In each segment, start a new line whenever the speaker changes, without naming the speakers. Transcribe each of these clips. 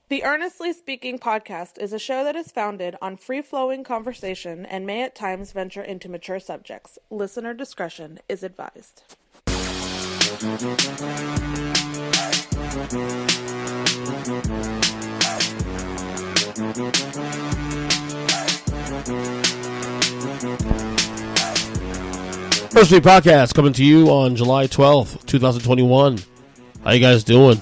The Earnestly Speaking podcast is a show that is founded on free-flowing conversation and may at times venture into mature subjects. Listener discretion is advised.
Earnestly podcast coming to you on July 12th, 2021. How you guys doing?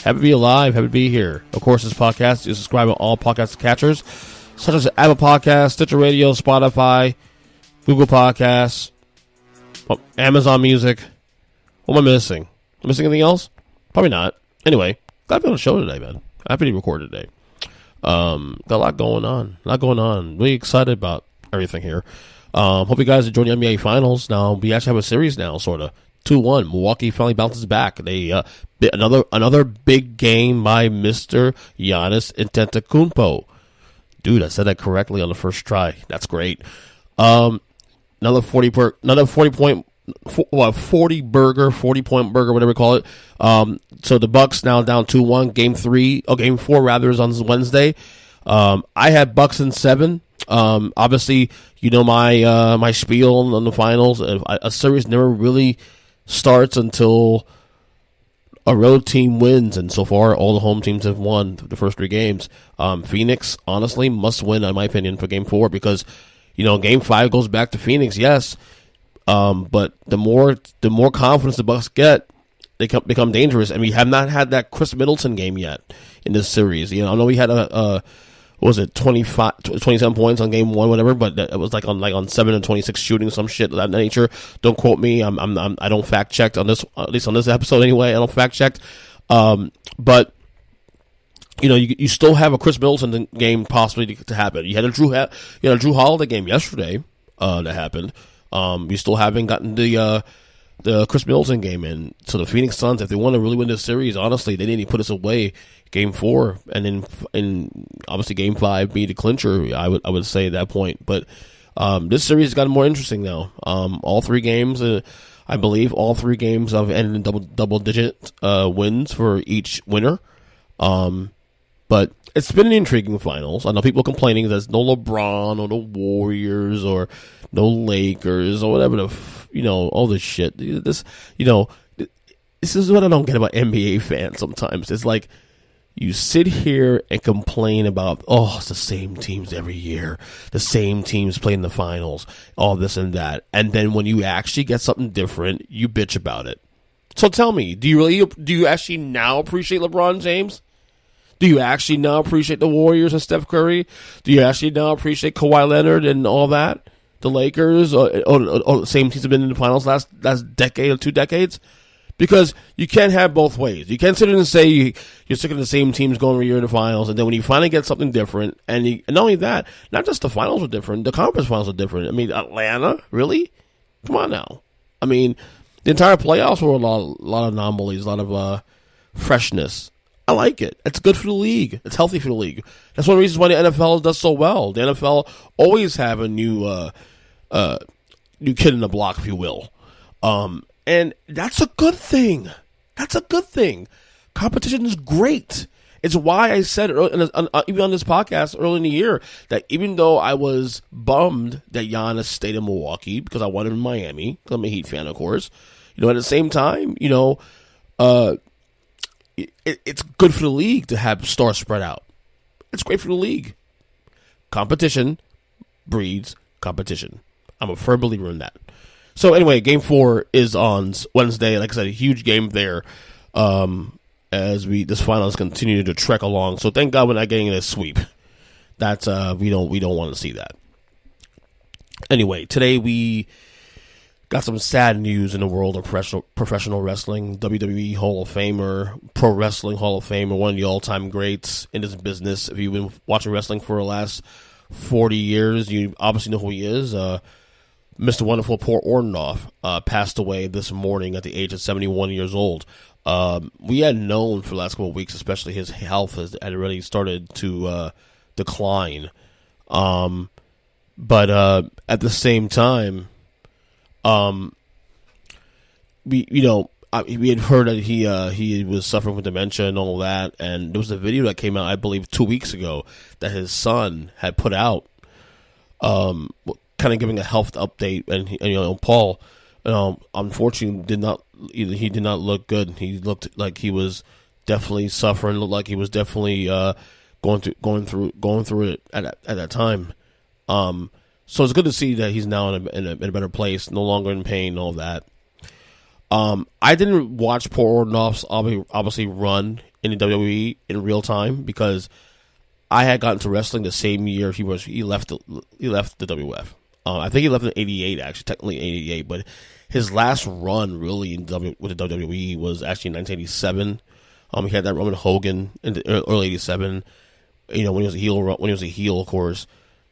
Happy to be alive. Happy to be here. Of course, this podcast is subscribed on all podcast catchers, such as Apple Podcasts, Stitcher Radio, Spotify, Google Podcasts, Amazon Music. What am I missing? Am I missing anything else? Probably not. Anyway, glad to be on the show today, man. Happy to record today. Got a lot going on. Really excited about everything here. Hope you guys enjoy the NBA Finals. Now, we actually have a series now, sort of. 2-1. Milwaukee finally bounces back. They another big game by Mr. Giannis Antetokounmpo. Dude, I said that correctly on the first try. That's great. Another 40 point burger, 40 point burger, whatever you call it. So the Bucks now down 2-1. Game 4 rather is on Wednesday. I had Bucks in 7. Obviously, you know my spiel on the finals. A series never really starts until a road team wins, and so far all the home teams have won the first 3 games. Phoenix, honestly, must win, in my opinion, for Game 4 because, Game 5 goes back to Phoenix, yes, but the more confidence the Bucks get, they become dangerous, and we have not had that Chris Middleton game yet in this series. I know we had what was it, 27 points on game 1, whatever, but it was like on 7 and 26 shooting, some shit of that nature. Don't quote me. I don't fact check on this, at least on this episode anyway. I don't fact check. But you still have a Chris Middleton game possibly to happen. You had a Drew Holiday game yesterday that happened. You still haven't gotten the Chris Middleton game in. So the Phoenix Suns, if they want to really win this series, honestly, they need to put us away Game 4, and then in obviously Game 5 be the clincher. I would say at that point. But this series has gotten more interesting now. All 3 games, I believe, have ended in double digit wins for each winner. But it's been an intriguing finals. I know people complaining there's no LeBron or the Warriors or no Lakers or whatever all this shit. This is what I don't get about NBA fans sometimes. It's like, you sit here and complain about, it's the same teams every year. The same teams play in the finals, all this and that. And then when you actually get something different, you bitch about it. So tell me, do you actually now appreciate LeBron James? Do you actually now appreciate the Warriors and Steph Curry? Do you actually now appreciate Kawhi Leonard and all that? The Lakers, or the same teams have been in the finals last decade or 2 decades? Because you can't have both ways. You can't sit there and say you're sick of the same teams going every year in the finals, and then when you finally get something different, and not only that, not just the finals are different, the conference finals are different. I mean, Atlanta, really? Come on now. I mean, the entire playoffs were a lot of anomalies, a lot of freshness. I like it. It's good for the league. It's healthy for the league. That's one of the reasons why the NFL does so well. The NFL always have a new kid in the block, if you will. And that's a good thing. Competition is great. It's why I said even on this podcast early in the year that even though I was bummed that Giannis stayed in Milwaukee because I wanted him in Miami, because I'm a Heat fan, of course. At the same time, it's good for the league to have stars spread out. It's great for the league. Competition breeds competition. I'm a firm believer in that. So anyway, Game 4 is on Wednesday. Like I said, a huge game there as this finals continue to trek along. So thank God we're not getting a sweep. That's we don't want to see that. Anyway, today we got some sad news in the world of professional wrestling. WWE Hall of Famer, Pro Wrestling Hall of Famer, one of the all-time greats in this business. If you've been watching wrestling for the last 40 years, you obviously know who he is. Mr. Wonderful Paul Orndorff passed away this morning at the age of 71 years old. We had known for the last couple of weeks, especially his health had already started to decline. But at the same time, we had heard that he was suffering with dementia and all that, and there was a video that came out, I believe, 2 weeks ago that his son had put out, kind of giving a health update, and Paul, unfortunately, did not look good. He looked like he was definitely suffering. Looked like he was definitely going through it at that time. So it's good to see that he's now in a better place, no longer in pain, and all that. I didn't watch Paul Orndorff's obviously run in the WWE in real time because I had gotten to wrestling the same year he left the WWF. I think he left in '88, actually, technically '88, but his last run really with the WWE was actually in 1987. He had that run with Hogan in the early '87. When he was a heel, of course.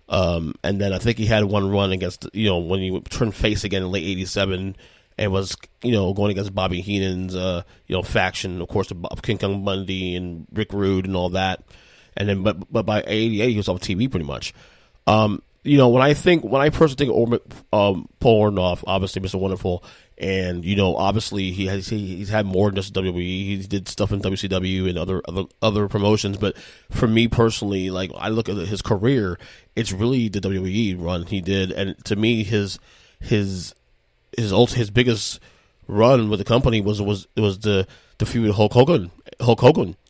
And then I think he had one run against, when he turned face again in late '87 and was, going against Bobby Heenan's, faction, of course, of King Kong Bundy and Rick Rude and all that. And then, but by '88, he was off TV pretty much. When I personally think Paul Orndorff, obviously Mr. Wonderful, and obviously he's had more than just WWE. He did stuff in WCW and other promotions. But for me personally, like I look at his career, it's really the WWE run he did, and to me his biggest run with the company was the feud with Hulk Hogan,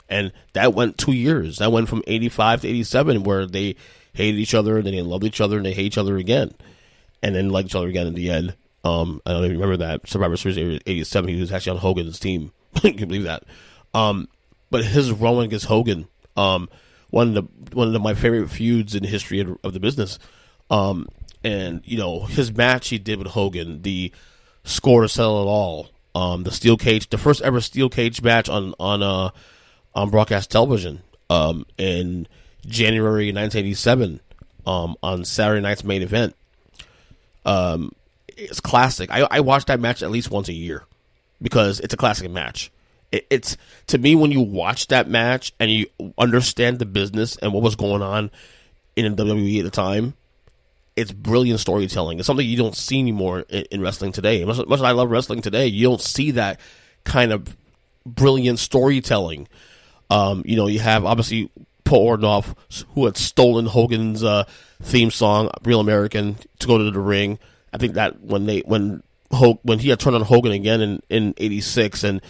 and that went 2 years. That went from '85 to '87, where they hated each other, and then they loved each other, and they hate each other again, and then liked each other again in the end. I don't even remember that Survivor Series '87. He was actually on Hogan's team. Can you believe that? But his run against Hogan, one of my favorite feuds in the history of the business. And his match he did with Hogan, the score to settle it all, the steel cage, the first ever steel cage match on broadcast television, in January 1987, on Saturday night's main event. It's classic. I watch that match at least once a year because it's a classic match. It's to me, when you watch that match and you understand the business and what was going on in WWE at the time, it's brilliant storytelling. It's something you don't see anymore in wrestling today. Much as I love wrestling today, you don't see that kind of brilliant storytelling. You have obviously Paul Orndorff, who had stolen Hogan's theme song, "Real American," to go to the ring. I think that when he had turned on Hogan again in '86 and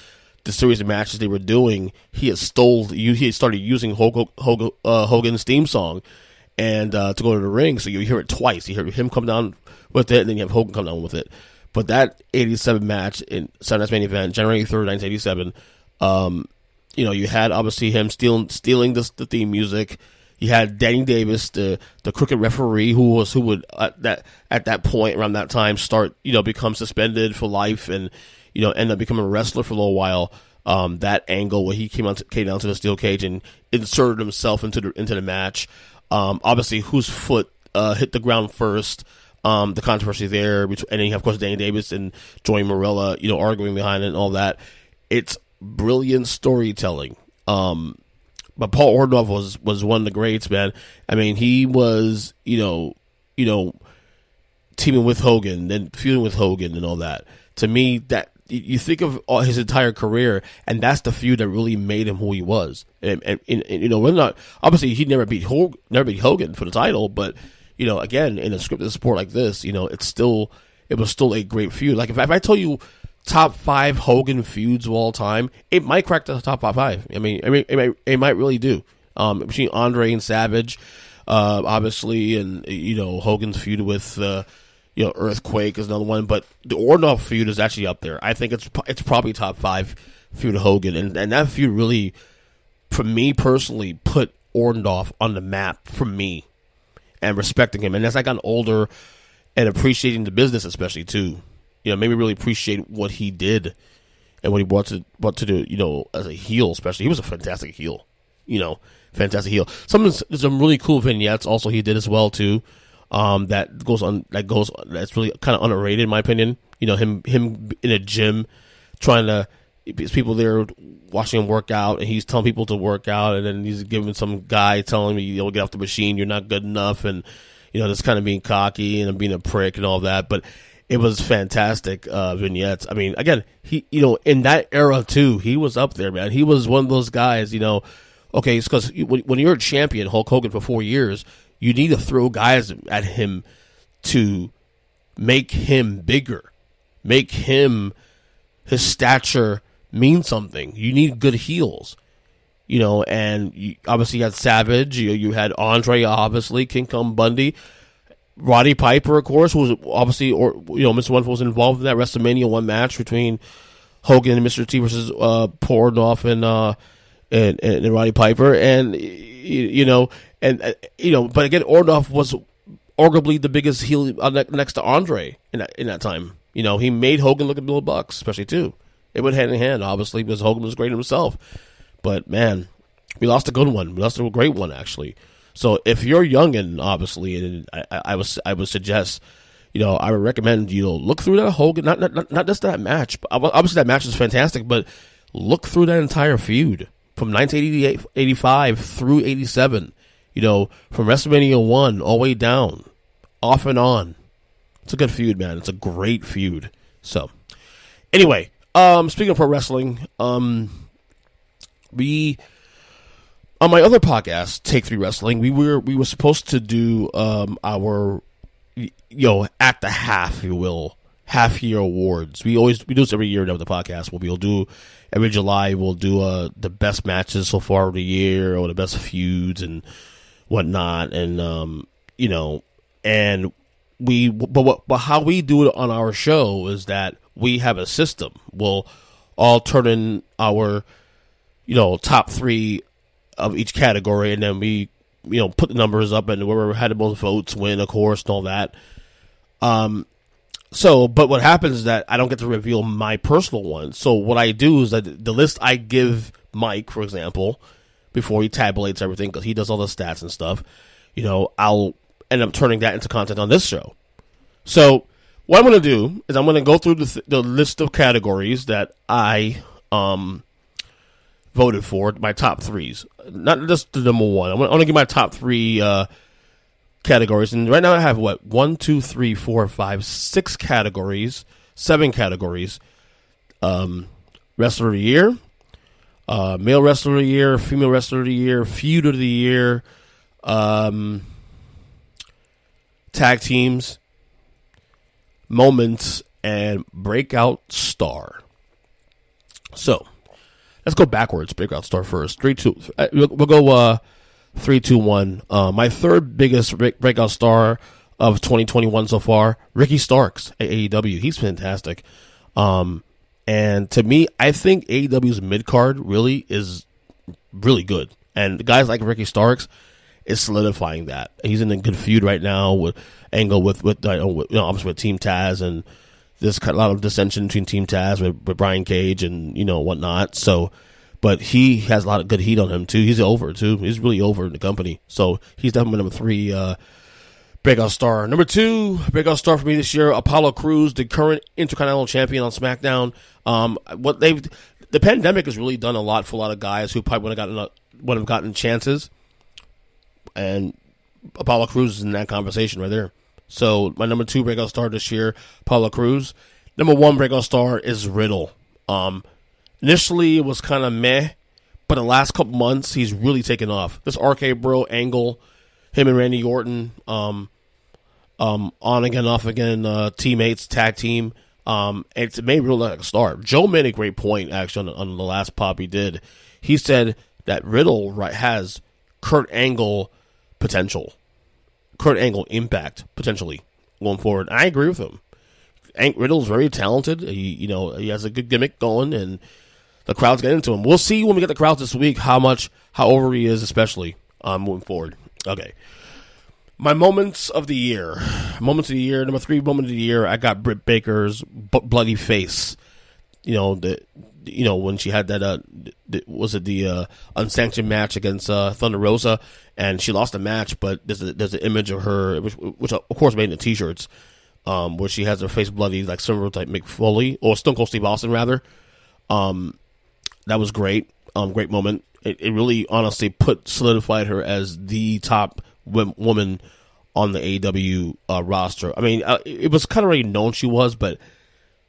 the series of matches they were doing, he had started using Hogan's theme song and to go to the ring. So you hear it twice. You hear him come down with it, and then you have Hogan come down with it. But that '87 match in Saturday's main event, January 3rd, 1987, you had obviously him stealing the theme music. You had Danny Davis, the crooked referee, who would at that point around that time become suspended for life and end up becoming a wrestler for a little while. That angle where he came down to the steel cage and inserted himself into the match. Obviously, whose foot hit the ground first? The controversy there, and then you have, of course, Danny Davis and Joey Marella, arguing behind it and all that. It's brilliant storytelling. But Paul Orndorff was one of the greats, man. I mean, he was, teaming with Hogan, then feuding with Hogan and all that. To me, that you think of his entire career, and that's the feud that really made him who he was. And we're not, obviously he never beat Hogan for the title, but again, in a scripted sport like this, it was still a great feud. Like if I tell you top 5 Hogan feuds of all time, it might crack the top 5. I mean, it might really do. Between Andre and Savage, obviously, and Hogan's feud with Earthquake is another one, but the Orndorff feud is actually up there. I think it's probably top 5 feud of Hogan, and that feud really, for me personally, put Orndorff on the map for me, and respecting him. And as I got older and appreciating the business, especially too. Made me really appreciate what he did and what he brought to the, as a heel, especially. He was a fantastic heel, fantastic heel. Some really cool vignettes also he did as well too. That's really kind of underrated in my opinion. Him in a gym trying to, there's people there watching him work out, and he's telling people to work out, and then he's giving some guy telling me, get off the machine, you're not good enough, and just kind of being cocky and being a prick and all that. But it was fantastic vignettes. I mean, again, he, in that era too, he was up there, man. He was one of those guys, okay, it's because when you're a champion, Hulk Hogan, for 4 years, you need to throw guys at him to make him bigger, make him, his stature mean something. You need good heels, and obviously you had Savage, you had Andre, obviously, King Kong Bundy, Roddy Piper, of course, who was obviously, Mr. Wonderful was involved in that WrestleMania 1 match between Hogan and Mr. T versus Paul Orndorff and Roddy Piper, and but again, Orndorff was arguably the biggest heel next to Andre in that time. He made Hogan look at Bill Bucks, especially too. It went hand in hand, obviously, because Hogan was great himself. But man, we lost a good one. We lost a great one, actually. So if you're young, and obviously, and I would suggest, I would recommend look through that Hogan, not just that match. But obviously, that match is fantastic, but look through that entire feud from 1988, 85 through 87. From WrestleMania 1 all the way down, off and on. It's a good feud, man. It's a great feud. So, anyway, speaking of pro wrestling, we, on my other podcast, Take 3 Wrestling, we were supposed to do our, at the half, if you will, half year awards. We do this every year now with the podcast. We'll do every July. We'll do the best matches so far of the year, or the best feuds and whatnot, and and but how we do it on our show is that we have a system. We'll all turn in our top 3 of each category, and then we put the numbers up, and whoever had the most votes win, of course, and all that. But what happens is that I don't get to reveal my personal one. So what I do is that the list I give Mike, for example, before he tabulates everything, because he does all the stats and stuff, I'll end up turning that into content on this show. So what I'm going to do is I'm going to go through the list of categories that I voted for, my top 3s, not just the number one. I'm going to give my top 3 categories, and right now I have 1, 2, 3, 4, 5, 6 categories, 7 categories. Wrestler of the year, male wrestler of the year, female wrestler of the year, feud of the year, tag teams, moments, and breakout star. So let's go backwards. Breakout star first. 3, 2. We'll go 3, 2, 1. My third biggest breakout star of 2021 so far, Ricky Starks at AEW. He's fantastic. And to me, I think AEW's mid-card really is really good. And guys like Ricky Starks is solidifying that. He's in a good feud right now with Angle, with obviously with Team Taz, and there's a lot of dissension between Team Taz with Brian Cage and whatnot. So, but he has a lot of good heat on him too. He's over too. He's really over in the company. So he's definitely number 3 breakout star. Number 2 breakout star for me this year, Apollo Crews, the current Intercontinental Champion on SmackDown. The pandemic has really done a lot for a lot of guys who probably would have gotten chances, and Apollo Crews is in that conversation right there. So my number 2 breakout star this year, Apollo Crews. Number 1 breakout star is Riddle. Initially it was kind of meh, but the last couple months he's really taken off. This RK Bro angle, him and Randy Orton, on again, off again, teammates, tag team. It's made Riddle like a star. Joe made a great point actually on the last pop he did. He said that Riddle has Kurt Angle potential, Kurt Angle impact potentially going forward. And I agree with him. Riddle's very talented. He has a good gimmick going, and the crowd's getting into him. We'll see when we get the crowds this week how over he is, especially moving forward. Okay. My moments of the year. Number 3 moment of the year, I got Britt Baker's bloody face. When she had that, the unsanctioned match against Thunder Rosa, and she lost the match, but there's an image of her, which of course made in the t-shirts, where she has her face bloody, like similar to Mick Foley, or Stone Cold Steve Austin, rather. That was great. Great moment. It really, honestly, solidified her as the top woman on the AEW roster. I mean, it was kind of already known she was, but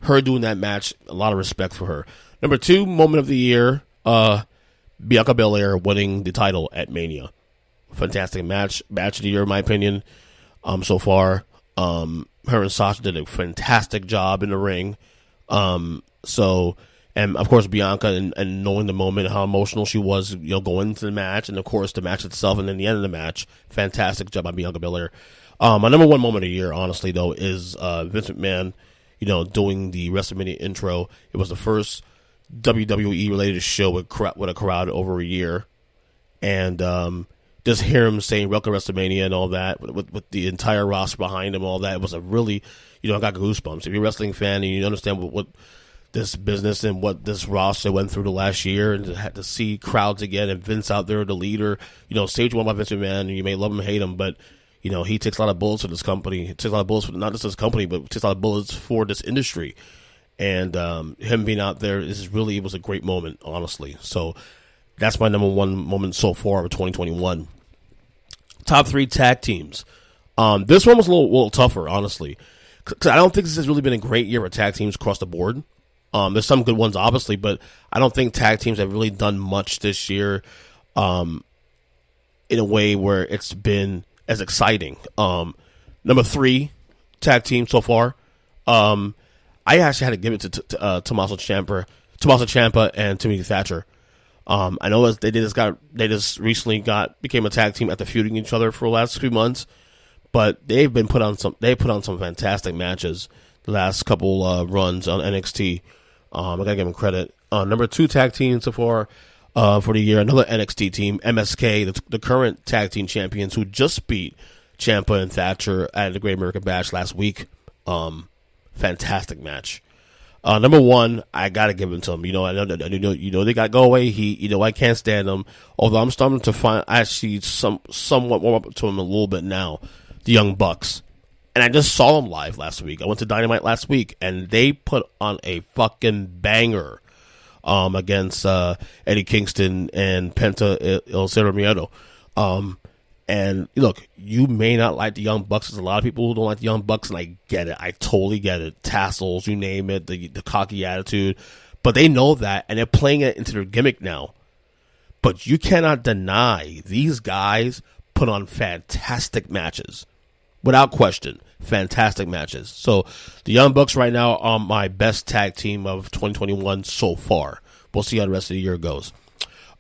her doing that match, a lot of respect for her. Number 2, moment of the year, Bianca Belair winning the title at Mania. Fantastic match of the year, in my opinion, so far. Her and Sasha did a fantastic job in the ring. And of course, Bianca and knowing the moment, how emotional she was, going into the match, and of course the match itself, and then the end of the match, fantastic job by Bianca Belair. My number 1 moment of the year, honestly though, is Vince McMahon, doing the WrestleMania intro. It was the first WWE related show with a crowd over a year, and just hear him saying "Welcome WrestleMania" and all that with the entire roster behind him, all that. It was a really, I got goosebumps. If you're a wrestling fan and you understand what this business and what this roster went through the last year, and to see crowds again and Vince out there, the leader, say what you want about Vince McMahon, and you may love him or hate him, but he takes a lot of bullets for this company. He takes a lot of bullets for not just this company, but takes a lot of bullets for this industry. And him being out there it was a great moment, honestly. So that's my number 1 moment so far of 2021. Top 3 tag teams. This one was a little tougher, honestly, because I don't think this has really been a great year for tag teams across the board. There's some good ones, obviously, but I don't think tag teams have really done much this year in a way where it's been as exciting. Number 3 tag team so far. I actually had to give it to Tommaso Ciampa and Timothy Thatcher. I know they just recently became a tag team after feuding each other for the last few months, but they put on some fantastic matches the last couple runs on NXT. I gotta give them credit. Number 2 tag team so far for the year, another NXT team, MSK, the current tag team champions, who just beat Ciampa and Thatcher at the Great American Bash last week. Fantastic match. Number 1, I gotta give it to him. I know they got go away. I can't stand them. Although I'm starting to find actually somewhat warm up to him a little bit now. The Young Bucks, and I just saw them live last week. I went to Dynamite last week, and they put on a fucking banger against Eddie Kingston and Penta El Zero Miedo. And look, you may not like the Young Bucks. There's a lot of people who don't like the Young Bucks, and I get it. I totally get it. Tassels, you name it, the cocky attitude. But they know that, and they're playing it into their gimmick now. But you cannot deny these guys put on fantastic matches. Without question, fantastic matches. So the Young Bucks right now are my best tag team of 2021 so far. We'll see how the rest of the year goes.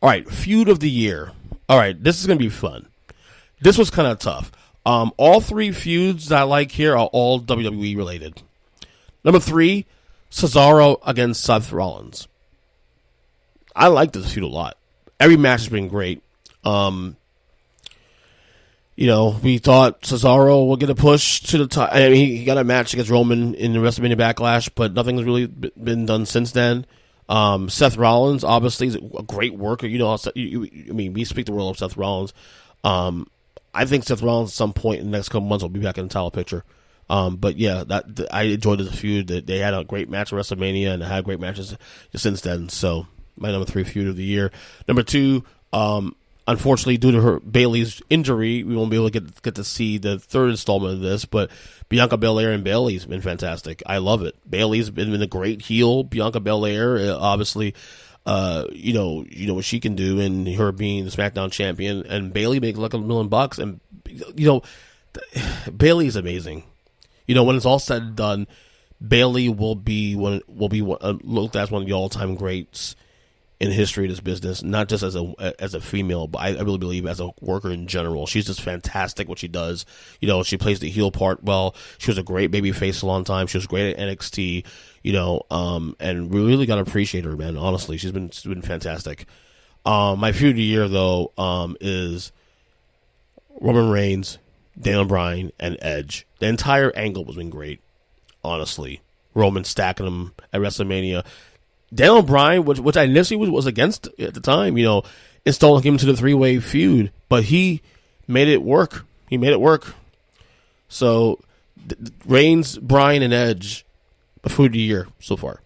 All right, feud of the year. All right, this is going to be fun. This was kind of tough. All 3 feuds that I like here are all WWE related. Number 3, Cesaro against Seth Rollins. I like this feud a lot. Every match has been great. We thought Cesaro would get a push to the top. I mean, he got a match against Roman in the WrestleMania Backlash, but nothing's really been done since then. Seth Rollins, obviously, is a great worker. We speak the world of Seth Rollins. I think Seth Rollins at some point in the next couple months will be back in the title picture. But yeah, I enjoyed this feud. They had a great match at WrestleMania, and they had great matches since then. So my number 3 feud of the year. Number 2, unfortunately, due to her Bayley's injury, we won't be able to get to see the 3rd installment of this. But Bianca Belair and Bayley's been fantastic. I love it. Bayley's been a great heel. Bianca Belair, obviously. You know what she can do, and her being the SmackDown champion, and Bayley makes like $1 million, and Bayley is amazing. When it's all said and done, Bayley will be looked at as one of the all-time greats in the history of this business, not just as a female, but I really believe as a worker in general. She's just fantastic what she does. She plays the heel part well. She was a great baby face a long time. She was great at NXT. And we really gotta appreciate her, man. Honestly, she's been fantastic. My feud of the year though is Roman Reigns, Daniel Bryan, and Edge. The entire angle has been great. Honestly, Roman stacking them at WrestleMania. Daniel Bryan, which I initially was against at the time, installing him into the 3-way feud, but he made it work. So Reigns, Bryan, and Edge. Food of the year so far.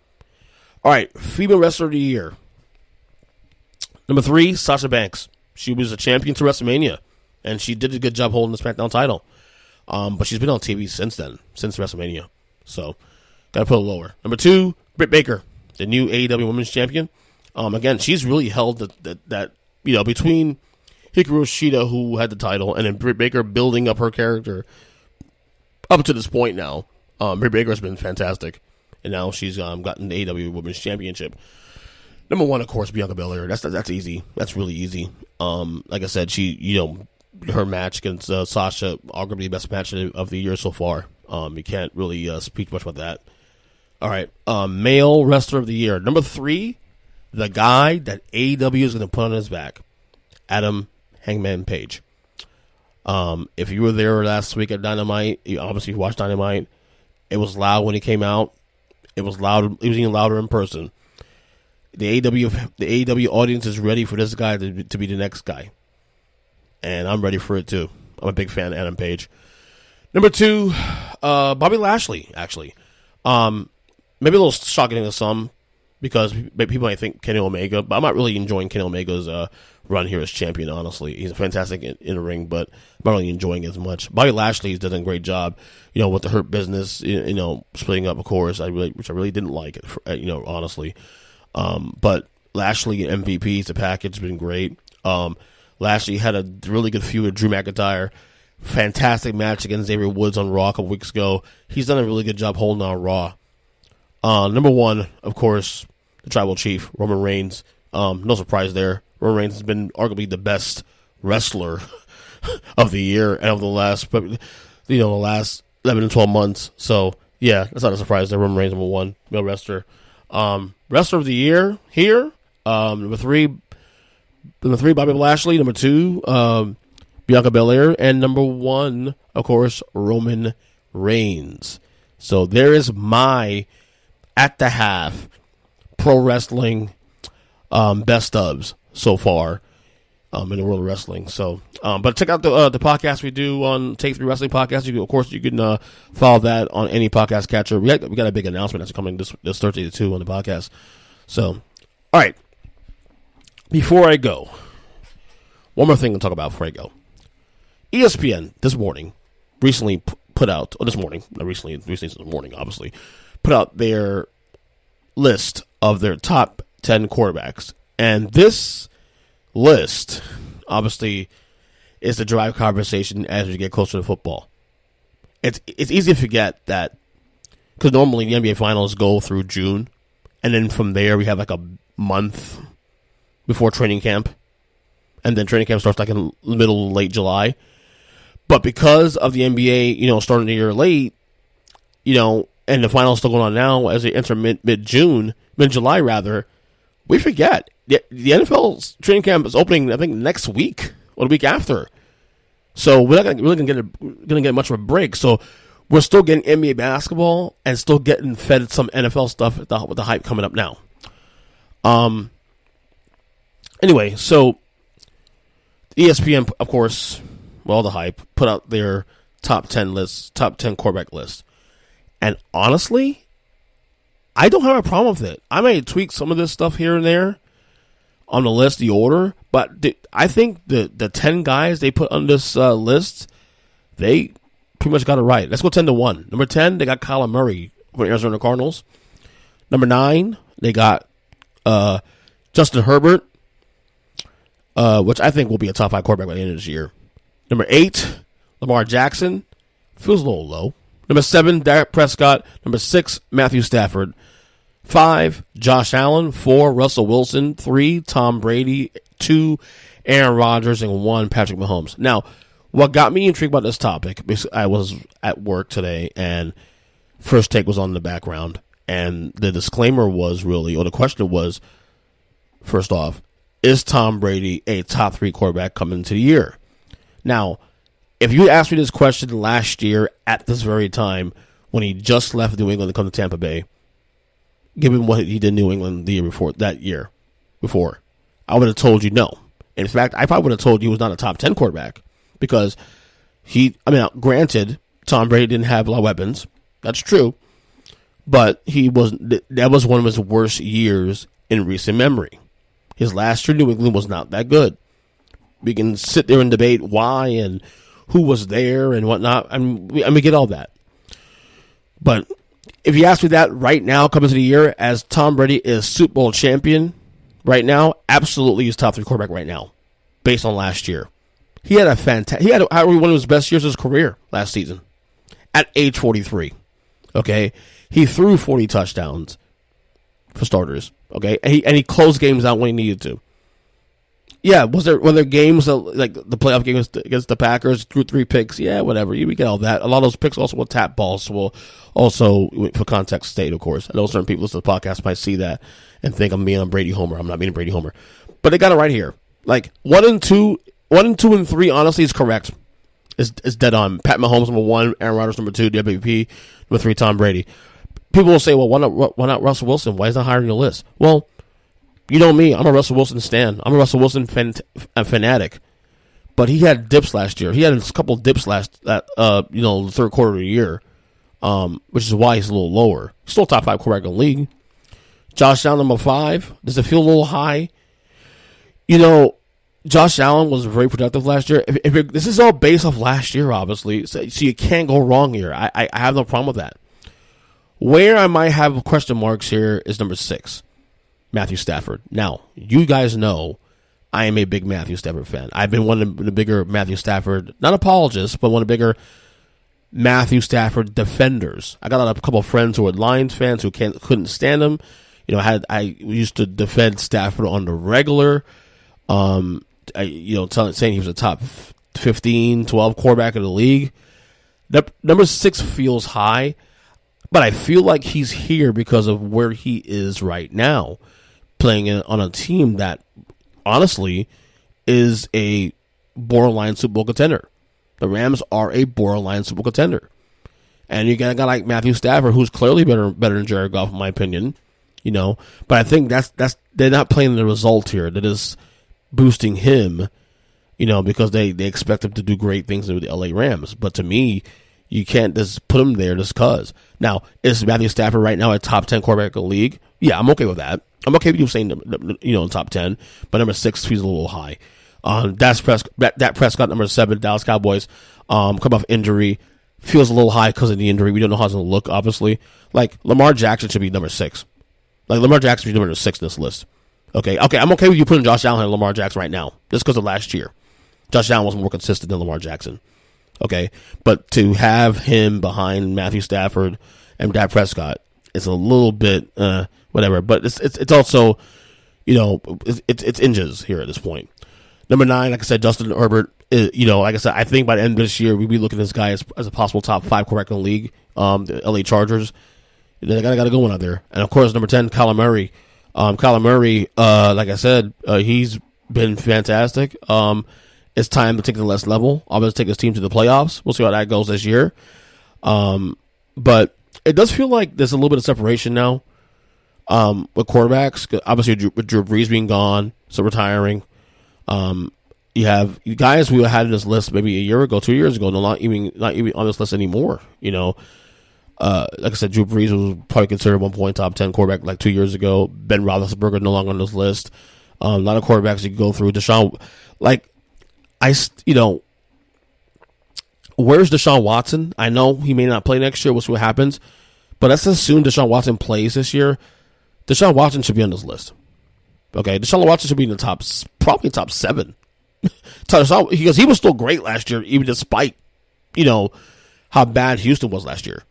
All right, female wrestler of the year. Number 3, Sasha Banks. She was a champion to WrestleMania, and she did a good job holding the SmackDown title. But she's been on TV since then, since WrestleMania. So, gotta put it lower. Number 2, Britt Baker, the new AEW Women's Champion. Again, she's really held that between Hikaru Shida, who had the title, and then Britt Baker building up her character up to this point now. Britt Baker has been fantastic. And now she's gotten the AEW Women's Championship. Number 1, of course, Bianca Belair. That's easy. That's really easy. Like I said, her match against Sasha, arguably the best match of the year so far. You can't really speak much about that. All right, male wrestler of the year. Number 3, the guy that AEW is going to put on his back, Adam Hangman Page. If you were there last week at Dynamite, you obviously watched Dynamite. It was loud when he came out. It was loud. It was even louder in person. The AEW audience is ready for this guy to be the next guy, and I'm ready for it too. I'm a big fan of Adam Page. Number 2, Bobby Lashley. Actually, maybe a little shocking to some because people might think Kenny Omega, but I'm not really enjoying Kenny Omega's run here as champion. Honestly, he's fantastic in the ring, but I'm not really enjoying it as much. Bobby Lashley's done a great job, with the Hurt Business, splitting up, of course, which I really didn't like, honestly. But Lashley and MVP, the package has been great. Lashley had a really good feud with Drew McIntyre. Fantastic match against Xavier Woods on Raw a couple weeks ago. He's done a really good job holding on Raw. Number 1, of course, the Tribal Chief, Roman Reigns. No surprise there. Roman Reigns has been arguably the best wrestler of the year and of the last 11 to 12 months. So, yeah, that's not a surprise there. Roman Reigns, number 1, male wrestler. Wrestler of the year here. Number 3, Bobby Lashley. Number 2, Bianca Belair. And number 1, of course, Roman Reigns. So there is my at the half pro wrestling best ofs so far in the world of wrestling. So, but check out the podcast we do on Take 3 Wrestling Podcast. You can follow that on any podcast catcher. We got a big announcement that's coming this Thursday too on the podcast. So, all right. Before I go, one more thing to talk about before I go. ESPN this morning recently put out, this morning, obviously, put out their list of their top 10 quarterbacks. And this list, obviously, is to drive conversation as we get closer to football. It's easy to forget that, because normally the NBA Finals go through June, and then from there we have like a month before training camp, and then training camp starts like in the middle, late July. But because of the NBA, starting the year late, and the finals still going on now as they enter mid-July rather, we forget. The NFL's training camp is opening, I think, next week or the week after. So we're not really going to get much of a break. So we're still getting NBA basketball and still getting fed some NFL stuff with the hype coming up now. Anyway, so ESPN, of course, with all the hype, put out their top 10 quarterback list. And honestly, I don't have a problem with it. I may tweak some of this stuff here and there on the list, the order, but I think the 10 guys they put on this list, they pretty much got it right. Let's go 10-1. Number 10, they got Kyler Murray for the Arizona Cardinals. Number 9, they got Justin Herbert, which I think will be a top 5 quarterback by the end of this year. Number 8, Lamar Jackson. Feels a little low. Number 7, Dak Prescott. Number 6, Matthew Stafford. 5, Josh Allen. 4, Russell Wilson. 3, Tom Brady. 2, Aaron Rodgers. And 1, Patrick Mahomes. Now, what got me intrigued about this topic, because I was at work today, and First Take was on in the background, and the disclaimer was really, or the question was, first off, is Tom Brady a top 3 quarterback coming into the year? Now, if you asked me this question last year at this very time, when he just left New England to come to Tampa Bay, given what he did in New England the year before, I would have told you no. In fact, I probably would have told you he was not a top 10 quarterback, because granted, Tom Brady didn't have a lot of weapons. That's true. But that was one of his worst years in recent memory. His last year in New England was not that good. We can sit there and debate why and who was there and whatnot. I mean, we get all that. But if you ask me that right now, coming to the year, as Tom Brady is Super Bowl champion right now, absolutely he's top 3 quarterback right now, based on last year. He had one of his best years of his career last season at age 43. Okay, he threw 40 touchdowns for starters. Okay, and he closed games out when he needed to. Yeah, were there games like the playoff games against the Packers, threw 3 picks? Yeah, whatever. We get all that. A lot of those picks also were tap balls. So we'll also, for context state, of course. I know certain people listening to the podcast might see that and think I'm being a Brady homer. I'm not being a Brady homer, but they got it right here. Like 1 and 2 and 3, honestly, is correct. Is dead on. Pat Mahomes number 1, Aaron Rodgers number 2, the MVP number 3, Tom Brady. People will say, well, why not Russell Wilson? Why is that higher on your list? Well, you know me. I'm a Russell Wilson stan. I'm a Russell Wilson fanatic. But he had dips last year. He had a couple of dips the third quarter of the year, which is why he's a little lower. He's still top 5 quarterback in the league. Josh Allen, number 5. Does it feel a little high? You know, Josh Allen was very productive last year. This is all based off last year, obviously, so you can't go wrong here. I have no problem with that. Where I might have question marks here is number 6, Matthew Stafford. Now, you guys know I am a big Matthew Stafford fan. I've been one of the bigger Matthew Stafford, not apologists, but one of the bigger Matthew Stafford defenders. I got a couple of friends who were Lions fans who couldn't stand him. You know, I used to defend Stafford on the regular. Saying he was a top 15, 12 quarterback in the league. Number 6 feels high, but I feel like he's here because of where he is right now, playing on a team that, honestly, is a borderline Super Bowl contender. The Rams are a borderline Super Bowl contender. And you got a guy like Matthew Stafford, who's clearly better than Jared Goff, in my opinion. You know, but I think that's they're not playing the result here. That is boosting him, because they expect him to do great things with the LA Rams. But to me, you can't just put him there just because. Now, is Matthew Stafford right now a top 10 quarterback in the league? Yeah, I'm okay with that. I'm okay with you saying, top 10, but number 6 feels a little high. Dak Prescott, number 7, Dallas Cowboys, come off injury, feels a little high because of the injury. We don't know how it's going to look, obviously. Like, Lamar Jackson should be number 6. Like, Lamar Jackson should be number 6 in this list. Okay, I'm okay with you putting Josh Allen and Lamar Jackson right now, just because of last year. Josh Allen was more consistent than Lamar Jackson. Okay, but to have him behind Matthew Stafford and Dak Prescott is a little bit whatever. But it's also, it's inches here at this point. Number 9, like I said, Justin Herbert. Like I said, I think by the end of this year we'll be looking at this guy as a possible top 5 quarterback in the league. The LA Chargers. They got a good one out there, and of course number 10, Kyler Murray. Kyler Murray, like I said, he's been fantastic. It's time to take it to the next level. Obviously, take his team to the playoffs. We'll see how that goes this year. But it does feel like there's a little bit of separation now with quarterbacks. Obviously, with Drew Brees being gone, so retiring. You have guys we had in this list maybe a year ago, 2 years ago, not even on this list anymore. Like I said, Drew Brees was probably considered at one point top 10 quarterback like 2 years ago. Ben Roethlisberger no longer on this list. A lot of quarterbacks you can go through. Where's Deshaun Watson? I know he may not play next year. We'll see what happens. But let's assume Deshaun Watson plays this year. Deshaun Watson should be on this list. Okay, Deshaun Watson should be in the probably top 7. Because he was still great last year, even despite, how bad Houston was last year.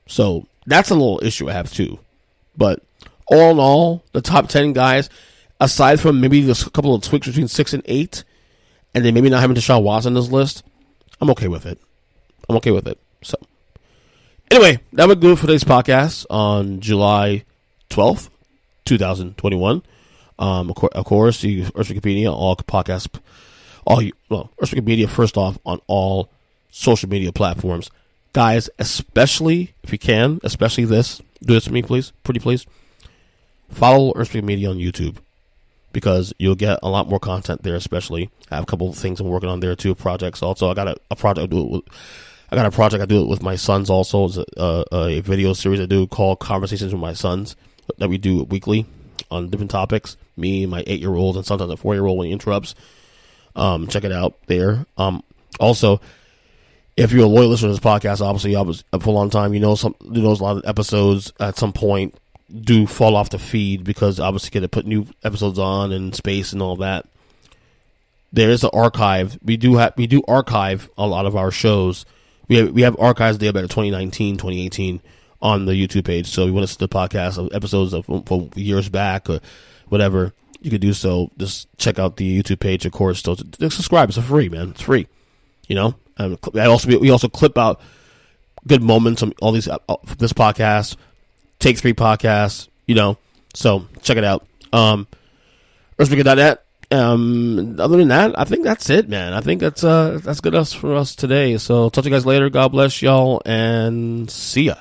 So that's a little issue I have too. But all in all, the top 10 guys, aside from maybe just a couple of tweaks between 6 and 8, and then maybe not having Deshaun Watson on this list, I'm okay with it. So anyway, that would do it for today's podcast on July 12th, 2021. Of course, the Earnest Wikipedia, all podcasts, Earnest Wikipedia first off on all social media platforms. Guys, especially if you can, do this for me, please, pretty please. Follow Earnest Wikipedia on YouTube because you'll get a lot more content there. Especially, I have a couple of things I'm working on there too. Projects also. I got a project I do it with my sons. Also, it's a video series I do called Conversations with My Sons that we do weekly on different topics. Me, my 8-year-old, and sometimes a 4-year-old when he interrupts. Check it out there. Also, if you're a loyal listener to this podcast, obviously I was up for a long time. You know, a lot of episodes at some point do fall off the feed because obviously get to put new episodes on and space and all that. There is an archive. We do archive a lot of our shows. We have archives dated back to 2019, 2018 on the YouTube page. So if you want to listen to the podcast of episodes from years back or whatever, you could do so. Just check out the YouTube page, of course. So subscribe. It's free, man. It's free. You know. We also clip out good moments from all these this podcast, Take 3 podcasts. You know. So check it out. Earnestly.net. Other than that, I think that's it, man. I think that's good for us today. So talk to you guys later. God bless y'all and see ya.